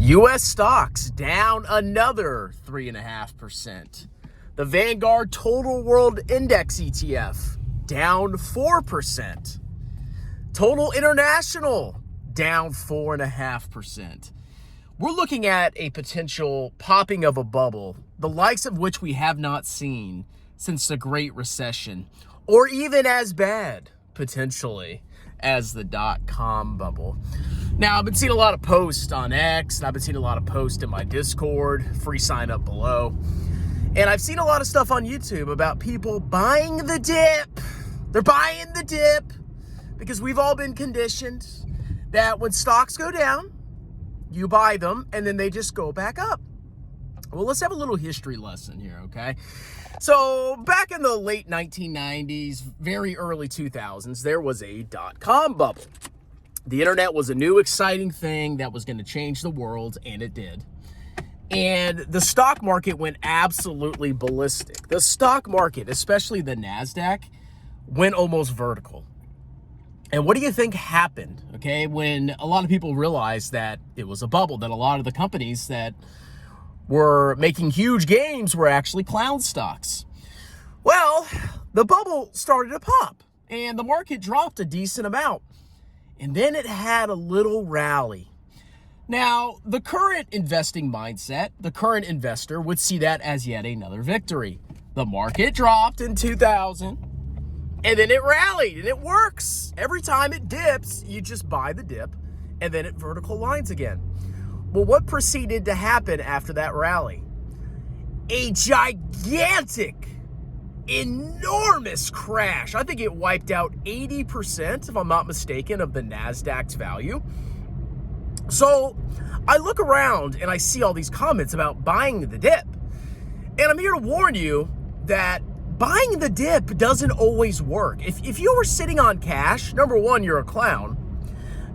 U.S. stocks down another 3.5%. The Vanguard Total World Index ETF down 4%. Total International down 4.5%. We're looking at a potential popping of a bubble, the likes of which we have not seen since the Great Recession, or even as bad, potentially, as the dot-com bubble. Now, I've been seeing a lot of posts on X, and I've been seeing a lot of posts in my Discord, free sign up below. And I've seen a lot of stuff on YouTube about people buying the dip. They're buying the dip because we've all been conditioned that when stocks go down, you buy them, and then they just go back up. Well, let's have a little history lesson here, okay? So back in the late 1990s, very early 2000s, there was a dot-com bubble. The internet was a new, exciting thing that was going to change the world, and it did. And the stock market went absolutely ballistic. The stock market, especially the NASDAQ, went almost vertical. And what do you think happened, okay, when a lot of people realized that it was a bubble, that a lot of the companies that were making huge gains were actually clown stocks? Well, the bubble started to pop, and the market dropped a decent amount. And then it had a little rally. Now, the current investing mindset, the current investor would see that as yet another victory. The market dropped in 2000. And then it rallied, and it works. Every time it dips, you just buy the dip, and then it vertical lines again. Well, what proceeded to happen after that rally? A gigantic, enormous crash. I think it wiped out 80%, if I'm not mistaken, of the NASDAQ's value. So I look around, and I see all these comments about buying the dip. And I'm here to warn you that buying the dip doesn't always work. If you were sitting on cash, number one, you're a clown.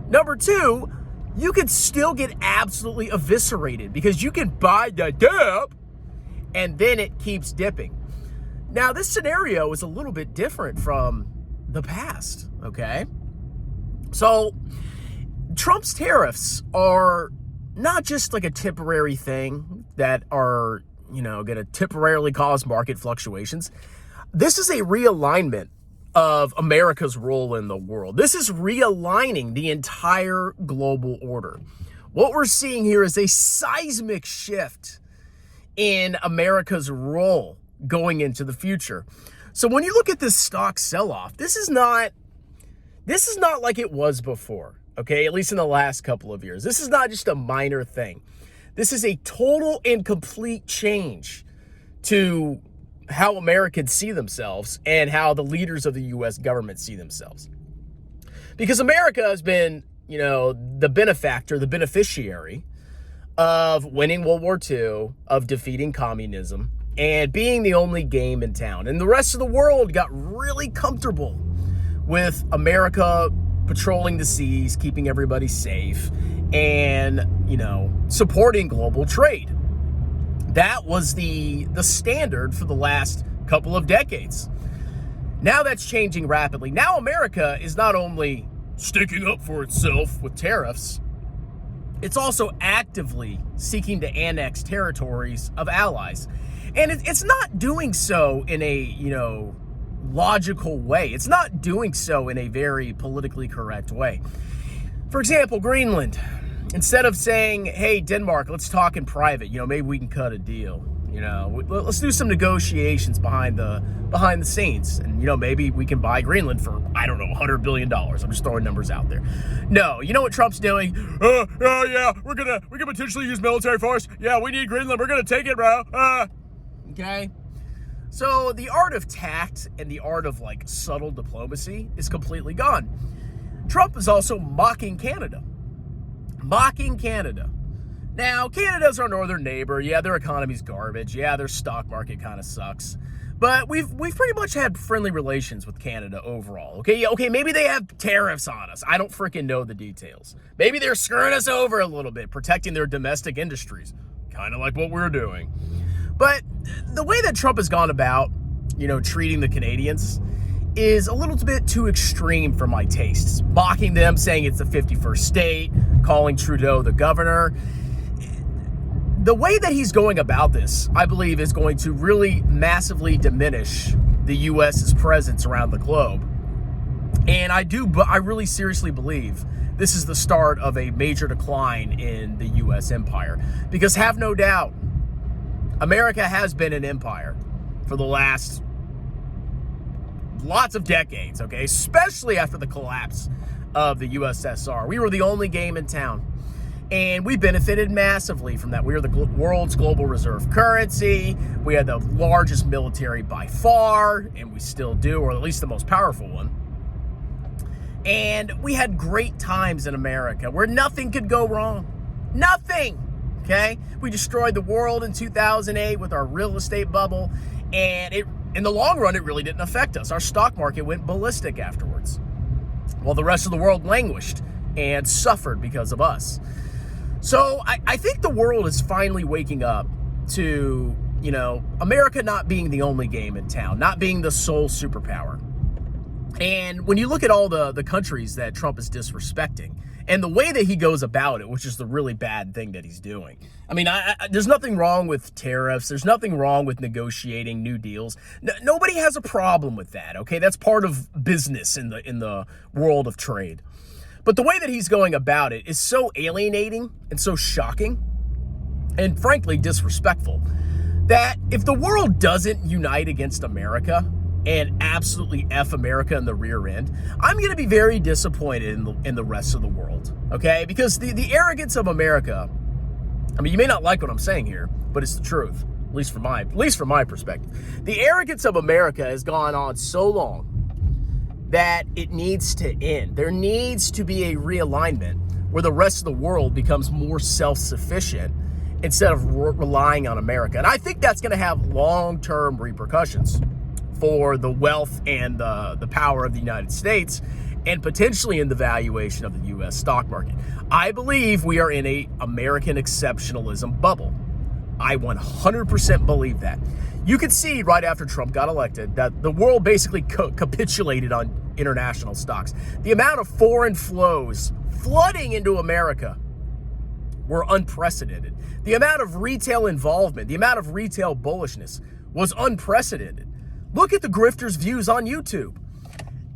Number two, you could still get absolutely eviscerated because you can buy the dip and then it keeps dipping. Now, this scenario is a little bit different from the past, okay? So, Trump's tariffs are not just like a temporary thing that are going to temporarily cause market fluctuations. This is a realignment of America's role in the world. This is realigning the entire global order. What we're seeing here is a seismic shift in America's role going into the future. So when you look at this stock sell-off, this is not like it was before, okay? At least in the last couple of years. This is not just a minor thing. This is a total and complete change to how Americans see themselves and how the leaders of the U.S. government see themselves. Because America has been, the benefactor, the beneficiary of winning World War II, of defeating communism, and being the only game in town. And the rest of the world got really comfortable with America patrolling the seas, keeping everybody safe, and, supporting global trade. That was the standard for the last couple of decades. Now that's changing rapidly. Now America is not only sticking up for itself with tariffs, it's also actively seeking to annex territories of allies. And it's not doing so in a, logical way. It's not doing so in a very politically correct way. For example, Greenland. Instead of saying, hey, Denmark, let's talk in private, maybe we can cut a deal. Let's do some negotiations behind the scenes. And, maybe we can buy Greenland for, I don't know, $100 billion. I'm just throwing numbers out there. No, you know what Trump's doing? Yeah, we can potentially use military force. Yeah, we need Greenland. We're going to take it, bro. Okay. So the art of tact and the art of subtle diplomacy is completely gone. Trump is also mocking Canada. Now, Canada's our northern neighbor. Yeah, their economy's garbage. Yeah, their stock market kind of sucks. But we've pretty much had friendly relations with Canada overall. Okay, maybe they have tariffs on us. I don't freaking know the details. Maybe they're screwing us over a little bit, protecting their domestic industries. Kind of like what we're doing. But the way that Trump has gone about, treating the Canadians is a little bit too extreme for my tastes. Mocking them, saying it's the 51st state, calling Trudeau the governor. the way that he's going about this, I believe, is going to really massively diminish the U.S.'s presence around the globe. And I really seriously believe this is the start of a major decline in the U.S. empire. Because have no doubt, America has been an empire for the last lots of decades, okay? Especially after the collapse of the USSR. We were the only game in town. And we benefited massively from that. We were the world's global reserve currency. We had the largest military by far, and we still do, or at least the most powerful one. And we had great times in America where nothing could go wrong. Nothing, okay? We destroyed the world in 2008 with our real estate bubble, and in the long run, it really didn't affect us. Our stock market went ballistic afterwards, while the rest of the world languished and suffered because of us. So I think the world is finally waking up to, America not being the only game in town, not being the sole superpower. And when you look at all the countries that Trump is disrespecting and the way that he goes about it, which is the really bad thing that he's doing. I mean, there's nothing wrong with tariffs. There's nothing wrong with negotiating new deals. Nobody has a problem with that, okay? That's part of business in the world of trade. But the way that he's going about it is so alienating and so shocking and frankly disrespectful that if the world doesn't unite against America and absolutely F America in the rear end, I'm going to be very disappointed in the rest of the world, okay? Because the arrogance of America, I mean, you may not like what I'm saying here, but it's the truth, at least from my perspective. The arrogance of America has gone on so long that it needs to end. There needs to be a realignment where the rest of the world becomes more self-sufficient instead of relying on America. And I think that's going to have long-term repercussions for the wealth and the power of the United States and potentially in the valuation of the U.S. stock market. I believe we are in a American exceptionalism bubble. I 100% believe that. You could see right after Trump got elected that the world basically capitulated on international stocks. The amount of foreign flows flooding into America were unprecedented. The amount of retail involvement, the amount of retail bullishness was unprecedented. Look at the grifters' views on YouTube.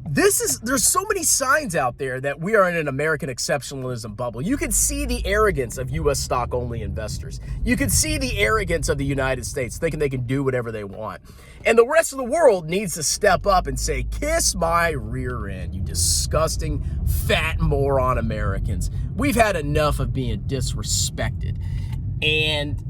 There's so many signs out there that we are in an American exceptionalism bubble. You can see the arrogance of U.S. stock-only investors. You can see the arrogance of the United States, thinking they can do whatever they want. And the rest of the world needs to step up and say, kiss my rear end, you disgusting, fat moron Americans. We've had enough of being disrespected. And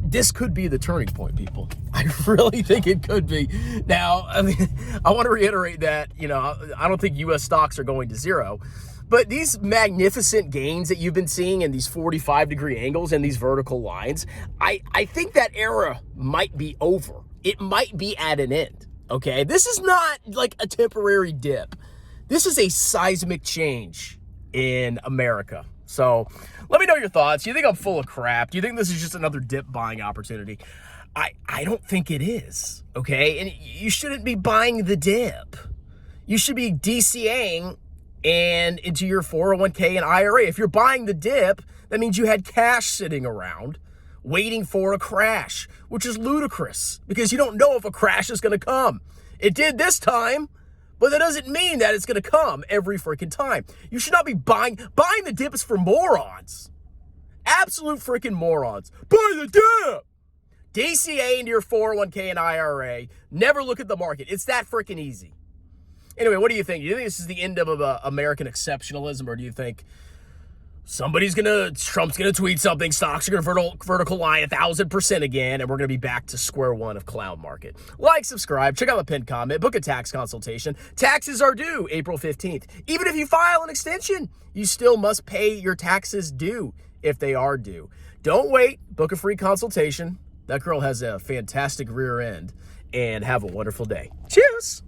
this could be the turning point, people. I really think it could be. Now, I mean, I want to reiterate that, I don't think U.S. stocks are going to zero. But these magnificent gains that you've been seeing in these 45-degree angles and these vertical lines, I think that era might be over. It might be at an end, okay? This is not like a temporary dip. This is a seismic change in America. So let me know your thoughts. Do you think I'm full of crap? Do you think this is just another dip buying opportunity? I don't think it is, okay? And you shouldn't be buying the dip. You should be DCAing and into your 401k and IRA. If you're buying the dip, that means you had cash sitting around waiting for a crash, which is ludicrous because you don't know if a crash is going to come. It did this time, but that doesn't mean that it's going to come every freaking time. You should not be buying the dip is for morons. Absolute freaking morons. Buy the dip. DCA into your 401k and IRA. Never look at the market. It's that freaking easy. Anyway, what do you think? Do you think this is the end of American exceptionalism, or do you think Trump's going to tweet something, stocks are going to vertical line 1,000% again, and we're going to be back to square one of clown market? Like, subscribe, check out the pinned comment, book a tax consultation. Taxes are due April 15th. Even if you file an extension, you still must pay your taxes due if they are due. Don't wait. Book a free consultation. That girl has a fantastic rear end, and have a wonderful day. Cheers.